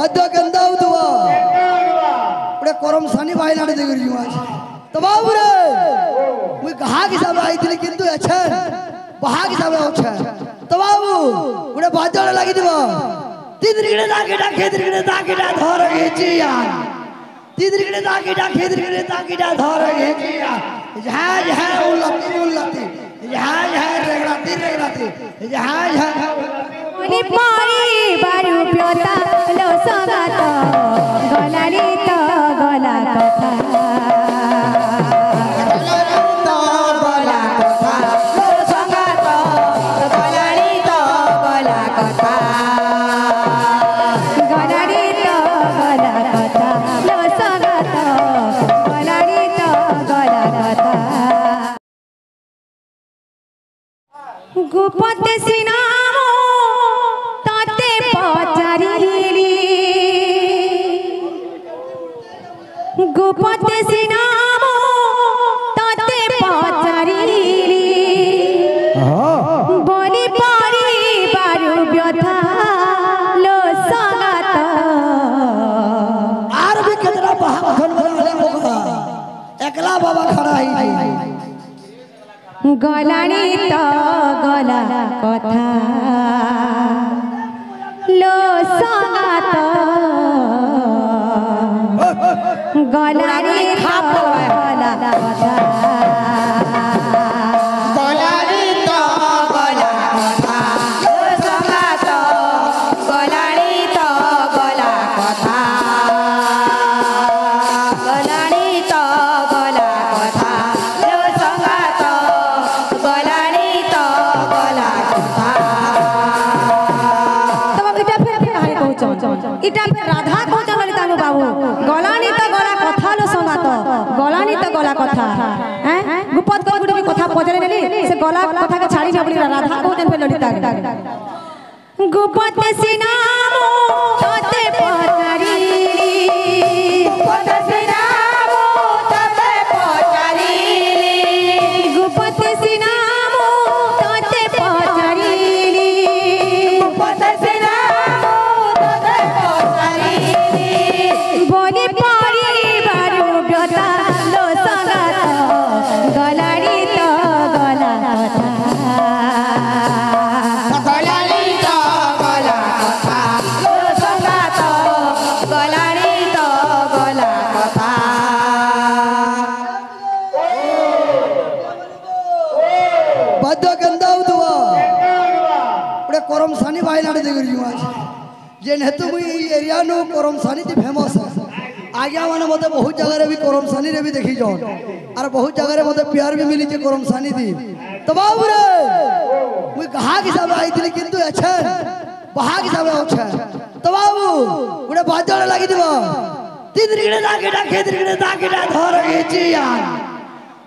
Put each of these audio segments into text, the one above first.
बाध्य केंदा उतवा बड़े करम सानी भाई लाडे देगर जी आज तो बाबू रे मुई कहा कि सब आई थी किंतु अच्छा बहा कि सब अच्छा तो बाबू बड़े बाध्य लगी दिवा तीदरिगड़े दाकेटा खेदरिगड़े दाकेटा धर गेची यार तीदरिगड़े दाकेटा खेदरिगड़े दाकेटा धर गेची यार जहाज है उल्लती जहाज है रेगड़ाती जहाज है ओनी पारी बारू प्योता लो सगात गलारी तो गला कथा गला कथा लो सगात गलारी तो गला कथा गलारी तो गला कथा लो सगात गलारी तो गला कथा गुपते सिनामो ताते पचारिली गुपते सिनामो ताते पचारिली बलि पारी बारू व्यथा लो सगात आर भी कितना बहाखन वाले होगा एकला बाबा खड़ा ही गलानी तो गला कथा लो सगात गलानी तो गला कथा गलानी तो गला कथा लो सगात गलानी तो गला कथा गलानी तो गला कथा लो सगात गलानी तो गला कथा तब इटा फिर कहानी कहउछ इटा फिर राधा कहउछ ललिता बाबू गलानी तो गला कथा लो सगात गलानी तो गला कथा हैं गुपत को गुडी कथा पजरे नेली से गला कथा के छाड़ी न बोली राधा कहउछ फिर ललिता गुपत सिनामो ताते पचारी गुपत सिनामो ताते पचारी गुपत सिनामो ताते पचारी गुपत सिनामो ताते पचारी बोली पारी बारू व्यथा लो सगात गलाड़ी तो गला कथा गलाड़ी तो गला कथा लो सगात गलाड़ी तो गला कथा बाध्य केंदा उतवा बड़े करम सानी भाई लाडे देगर जी आज जेन हेतु मुई एरिया नो करम सानी ती फेमस है आज्ञा माने मते बहुत जगह रे भी करम सानी रे भी देखी जाओ और बहुत जगह रे मते प्यार भी मिली जे करम सानी दी तो बाबू रे मुई कहा कि सब आई थी किंतु अच्छा बहा कि सब अच्छा तो बाबू बड़े बाध्य लगी दिवा तीदरिगड़े दाकेटा खेदरिगड़े दाकेटा धर गेची यार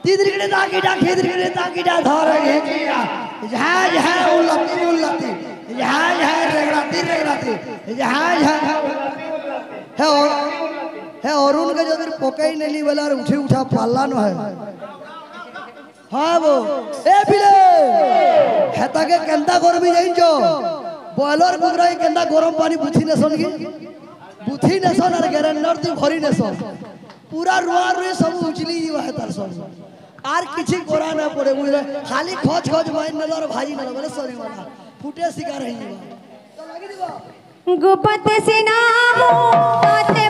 तीदरिगड़े दाकेटा खेदरिगड़े दाकेटा धर गेची यार जहाज है उल्लती जहाज है रेगड़ाती जहाज है अरुण के जो पकई नेली वाला उठी उठा पाला न है हाँ वो ए बिले हेता के केंदा गरमी जाइन जो बॉयलर कुकरा के केंदा गरम पानी बुथी नेसन और ग्राइंडर दी भरी नेसन पूरा रुआ रुई सब उचली है तार सब आर किछि कोरा ना पड़े बुझले खाली खोज माइन न और भाजी न बोले सॉरी वाला फुटे शिकार है तो लगी दिबा गुपत सिनामो ताते